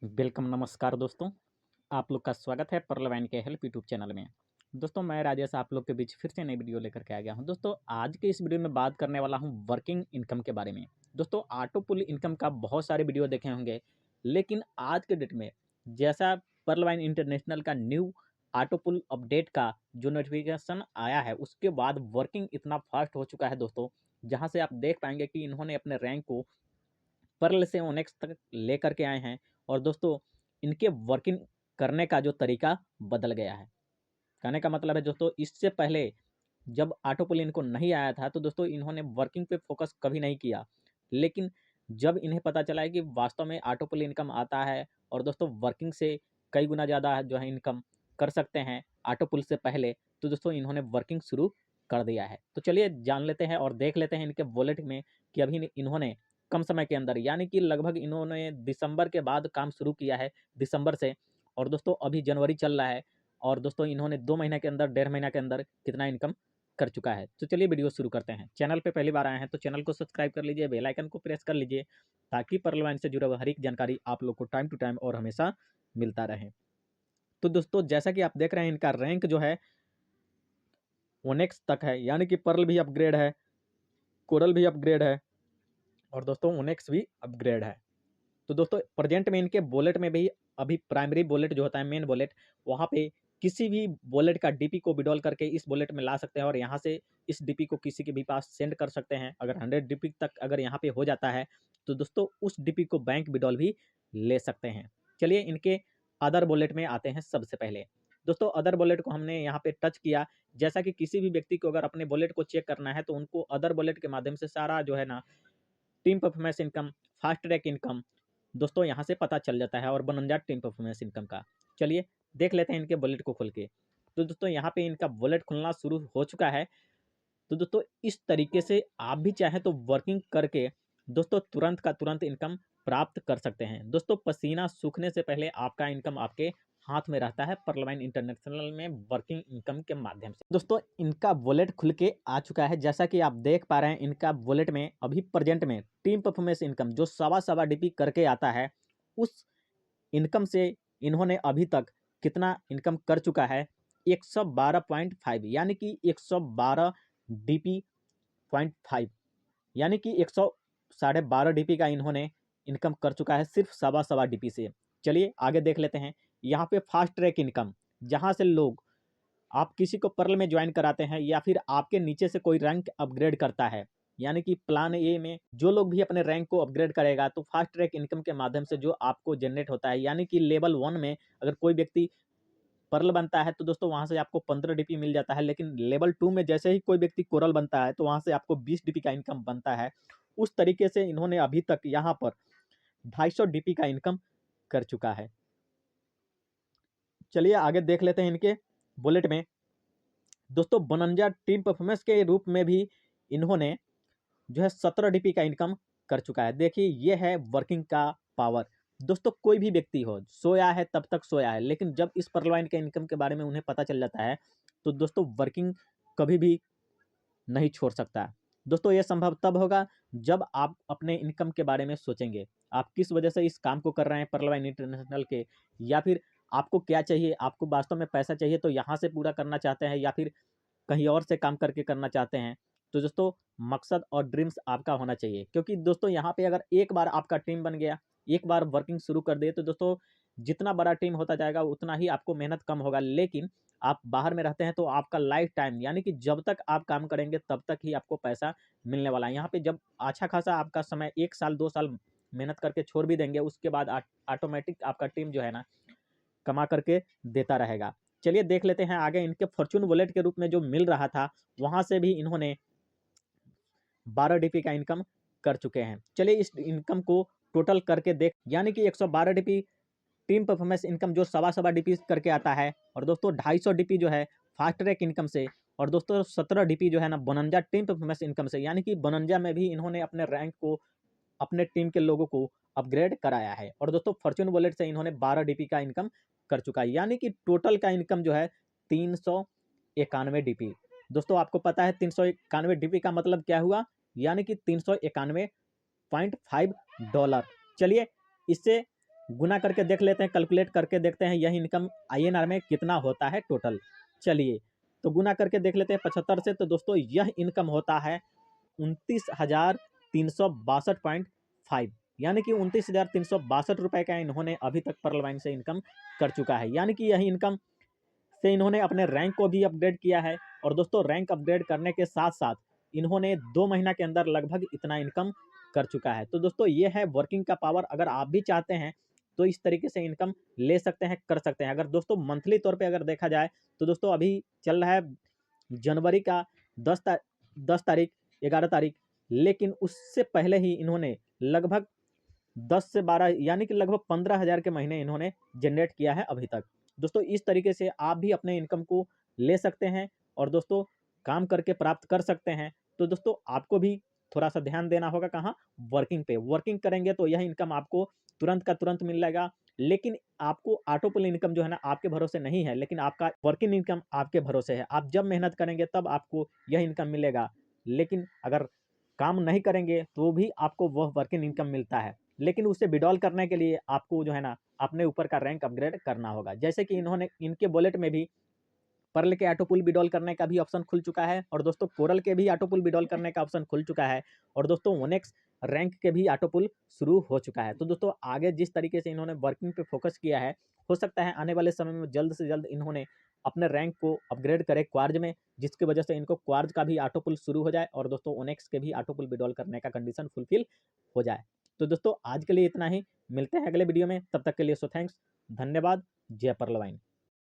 Welcome, नमस्कार दोस्तों। आप लोग का स्वागत है पर्लवैन के हेल्प यूट्यूब चैनल में। दोस्तों, मैं राजेश आप लोग के बीच फिर से नई वीडियो लेकर के आ गया हूं। दोस्तों, आज के इस वीडियो में बात करने वाला हूं वर्किंग इनकम के बारे में। दोस्तों, ऑटो पुल इनकम का बहुत सारे वीडियो देखे होंगे, लेकिन आज के डेट में जैसा पर्लवैन इंटरनेशनल का न्यू ऑटो पुल अपडेट का जो नोटिफिकेशन आया है, उसके बाद वर्किंग इतना फास्ट हो चुका है दोस्तों, जहाँ से आप देख पाएंगे कि इन्होंने अपने रैंक को पर्ल से ओनेक्स तक लेकर के आए हैं। और दोस्तों, इनके वर्किंग करने का जो तरीका बदल गया है। कहने का मतलब है दोस्तों, इससे पहले जब ऑटो पुल इनको नहीं आया था तो दोस्तों इन्होंने वर्किंग पे फोकस कभी नहीं किया। लेकिन जब इन्हें पता चला है कि वास्तव में ऑटो पुल इनकम आता है और दोस्तों वर्किंग से कई गुना ज़्यादा जो है इनकम कर सकते हैं ऑटो पुल से पहले, तो दोस्तों इन्होंने वर्किंग शुरू कर दिया है। तो चलिए जान लेते हैं और देख लेते हैं इनके वॉलेट में कि अभी इन्होंने कम समय के अंदर, यानी कि लगभग इन्होंने दिसंबर के बाद काम शुरू किया है, दिसंबर से। और दोस्तों अभी जनवरी चल रहा है और दोस्तों इन्होंने 2 महीने के अंदर, डेढ़ महीना के अंदर कितना इनकम कर चुका है। तो चलिए वीडियो शुरू करते हैं। चैनल पे पहली बार आए हैं तो चैनल को सब्सक्राइब कर लीजिए, बेल आइकन को प्रेस कर लीजिए, ताकि पर्लवैन से जुड़ा हुआ हर एक जानकारी आप लोग को टाइम टू टाइम और हमेशा मिलता रहे। तो दोस्तों, जैसा कि आप देख रहे हैं, इनका रैंक जो है ओनेक्स तक है, यानी कि पर्ल भी अपग्रेड है, कोरल भी अपग्रेड है और दोस्तों ओनेक्स भी अपग्रेड है। तो दोस्तों प्रेजेंट में इनके वॉलेट में भी अभी प्राइमरी वॉलेट जो होता है, मेन वॉलेट, वहाँ पे किसी भी वॉलेट का डीपी को विड्रॉल करके इस वॉलेट में ला सकते हैं और यहाँ से इस डीपी को किसी के भी पास सेंड कर सकते हैं। अगर 100 डीपी तक अगर यहाँ पे हो जाता है तो दोस्तों उस डीपी को बैंक विड्रॉल भी ले सकते हैं। चलिए इनके अदर वॉलेट में आते हैं। सबसे पहले दोस्तों अदर वॉलेट को हमने यहाँ पे टच किया। जैसा कि किसी भी व्यक्ति को अगर अपने वॉलेट को चेक करना है तो उनको अदर वॉलेट के माध्यम से सारा जो है ना, team performance income, fast track income, दोस्तों यहाँ से पता चल जाता है और 52 टीम परफॉर्मेंस इनकम का। चलिए देख लेते हैं इनके वॉलेट को खोल के। तो दोस्तों यहाँ पे इनका वॉलेट खुलना शुरू हो चुका है। तो दोस्तों इस तरीके से आप भी चाहें तो वर्किंग करके दोस्तों तुरंत का तुरंत इनकम प्राप्त कर सकते हैं। दोस्तों पसीना सूखने से पहले आपका इनकम आपके हाथ में रहता है पर्लवैन इंटरनेशनल में वर्किंग इनकम के माध्यम से। दोस्तों इनका वॉलेट खुल के आ चुका है। जैसा कि आप देख पा रहे हैं, इनका वॉलेट में अभी प्रेजेंट में टीम परफॉर्मेंस इनकम जो सवा सवा डीपी करके आता है, उस इनकम से इन्होंने अभी तक कितना इनकम कर चुका है, 112.5, यानी कि 112 डीपी पॉइंट 5, यानी कि 112.5 डीपी का इन्होंने इनकम कर चुका है सिर्फ सवा सवा डीपी से। चलिए आगे देख लेते हैं। यहाँ पे फास्ट ट्रैक इनकम, जहाँ से लोग, आप किसी को पर्ल में ज्वाइन कराते हैं या फिर आपके नीचे से कोई रैंक अपग्रेड करता है, यानी कि प्लान ए में जो लोग भी अपने रैंक को अपग्रेड करेगा तो फास्ट ट्रैक इनकम के माध्यम से जो आपको जनरेट होता है, यानी कि लेवल 1 में अगर कोई व्यक्ति पर्ल बनता है तो दोस्तों वहाँ से आपको 15 डीपी मिल जाता है। लेकिन लेवल 2 में जैसे ही कोई व्यक्ति कोरल बनता है तो वहाँ से आपको 20 डीपी का इनकम बनता है। उस तरीके से इन्होंने अभी तक यहाँ पर 250 डीपी का इनकम कर चुका है। चलिए आगे देख लेते हैं इनके बुलेट में। दोस्तों 52 टीम परफॉर्मेंस के रूप में भी इन्होंने जो है 17 डीपी का इनकम कर चुका है। देखिए ये है वर्किंग का पावर। दोस्तों कोई भी व्यक्ति हो, सोया है तब तक सोया है, लेकिन जब इस पर्लवाइन के इनकम के बारे में उन्हें पता चल जाता है तो दोस्तों वर्किंग कभी भी नहीं छोड़ सकता। दोस्तों ये संभव तब होगा जब आप अपने इनकम के बारे में सोचेंगे, आप किस वजह से इस काम को कर रहे हैं पर्लवाइन इंटरनेशनल के, या फिर आपको क्या चाहिए, आपको वास्तव में पैसा चाहिए तो यहाँ से पूरा करना चाहते हैं या फिर कहीं और से काम करके करना चाहते हैं। तो दोस्तों मकसद और ड्रीम्स आपका होना चाहिए, क्योंकि दोस्तों यहाँ पे अगर एक बार आपका टीम बन गया, एक बार वर्किंग शुरू कर दिए तो दोस्तों जितना बड़ा टीम होता जाएगा उतना ही आपको मेहनत कम होगा। लेकिन आप बाहर में रहते हैं तो आपका लाइफ टाइम, यानी कि जब तक आप काम करेंगे तब तक ही आपको पैसा मिलने वाला है। यहाँ पे जब अच्छा खासा आपका समय 1 साल 2 साल मेहनत करके छोड़ भी देंगे, उसके बाद ऑटोमेटिक आपका टीम जो है ना कमा करके देता रहेगा। चलिए देख लेते हैं आगे। इनके फॉर्चून वॉलेट के रूप में जो मिल रहा था, वहाँ से भी इन्होंने 12 डीपी का इनकम कर चुके हैं। चलिए इस इनकम को टोटल करके देख, यानी कि 112 डीपी टीम परफॉर्मेंस इनकम जो सवा सवा डीपी करके आता है, और दोस्तों 250 डीपी जो है फास्ट ट्रैक इनकम से, और दोस्तों 17 डीपी जो है ना 52 टीम परफॉर्मेंस इनकम से, यानी कि 52 में भी इन्होंने अपने रैंक को, अपने टीम के लोगों को अपग्रेड कराया है। और दोस्तों फॉर्चून वॉलेट से इन्होंने 12 डीपी का इनकम कर चुका है, यानी कि टोटल का इनकम जो है 391 डीपी। दोस्तों आपको पता है 391 डीपी का मतलब क्या हुआ, यानी कि 391.5 डॉलर। चलिए इससे गुना करके देख लेते हैं, कैलकुलेट करके देखते हैं यह इनकम INR में कितना होता है टोटल। चलिए तो गुना करके देख लेते हैं 75 से, तो दोस्तों यह इनकम होता है 29,362.5, यानी कि 29,362 रुपये का इन्होंने अभी तक पर्ल वाइन से इनकम कर चुका है। यानी कि यह इनकम से इन्होंने अपने रैंक को भी अपग्रेड किया है। और दोस्तों रैंक अपग्रेड करने के साथ साथ इन्होंने 2 महीना के अंदर लगभग इतना इनकम कर चुका है। तो दोस्तों ये है वर्किंग का पावर। अगर आप भी चाहते हैं तो इस तरीके से इनकम ले सकते हैं, कर सकते हैं। अगर दोस्तों मंथली तौर पे अगर देखा जाए तो दोस्तों अभी चल रहा है जनवरी का 10 तारीख 11 तारीख, लेकिन उससे पहले ही इन्होंने लगभग 10 से 12 यानी कि लगभग 15,000 के महीने इन्होंने जनरेट किया है अभी तक। दोस्तों इस तरीके से आप भी अपने इनकम को ले सकते हैं और दोस्तों काम करके प्राप्त कर सकते हैं। तो दोस्तों आपको भी थोड़ा सा ध्यान देना होगा कहाँ, वर्किंग पे। वर्किंग करेंगे तो यह इनकम आपको तुरंत का तुरंत मिल जाएगा। लेकिन आपको ऑटो पुल इनकम जो है ना आपके भरोसे नहीं है, लेकिन आपका वर्किंग इनकम आपके भरोसे है। आप जब मेहनत करेंगे तब आपको यह इनकम मिलेगा। लेकिन अगर काम नहीं करेंगे तो भी आपको वह वर्किंग इनकम मिलता है। लेकिन उसे विड्रॉल करने के लिए आपको जो है ना अपने ऊपर का रैंक अपग्रेड करना होगा। जैसे कि इन्होंने इनके वॉलेट में भी पर्ल के ऑटो पुल विड्रॉल करने का भी ऑप्शन खुल चुका है, और दोस्तों कोरल के भी ऑटो पुल विड्रॉल करने का ऑप्शन खुल चुका है, और दोस्तों ओनेक्स रैंक के भी ऑटो पुल शुरू हो चुका है। तो दोस्तों आगे जिस तरीके से इन्होंने वर्किंग पे फोकस किया है, हो सकता है आने वाले समय में जल्द से जल्द इन्होंने अपने रैंक को अपग्रेड करे क्वार्ज में, जिसकी वजह से इनको क्वार्ज का भी ऑटो पुल शुरू हो जाए और दोस्तों ओनेक्स के भी ऑटो पुल विड्रॉल करने का कंडीशन फुलफिल हो जाए। तो दोस्तों आज के लिए इतना ही, मिलते हैं अगले वीडियो में, तब तक के लिए सो थैंक्स, धन्यवाद, जय पर्लवाइन।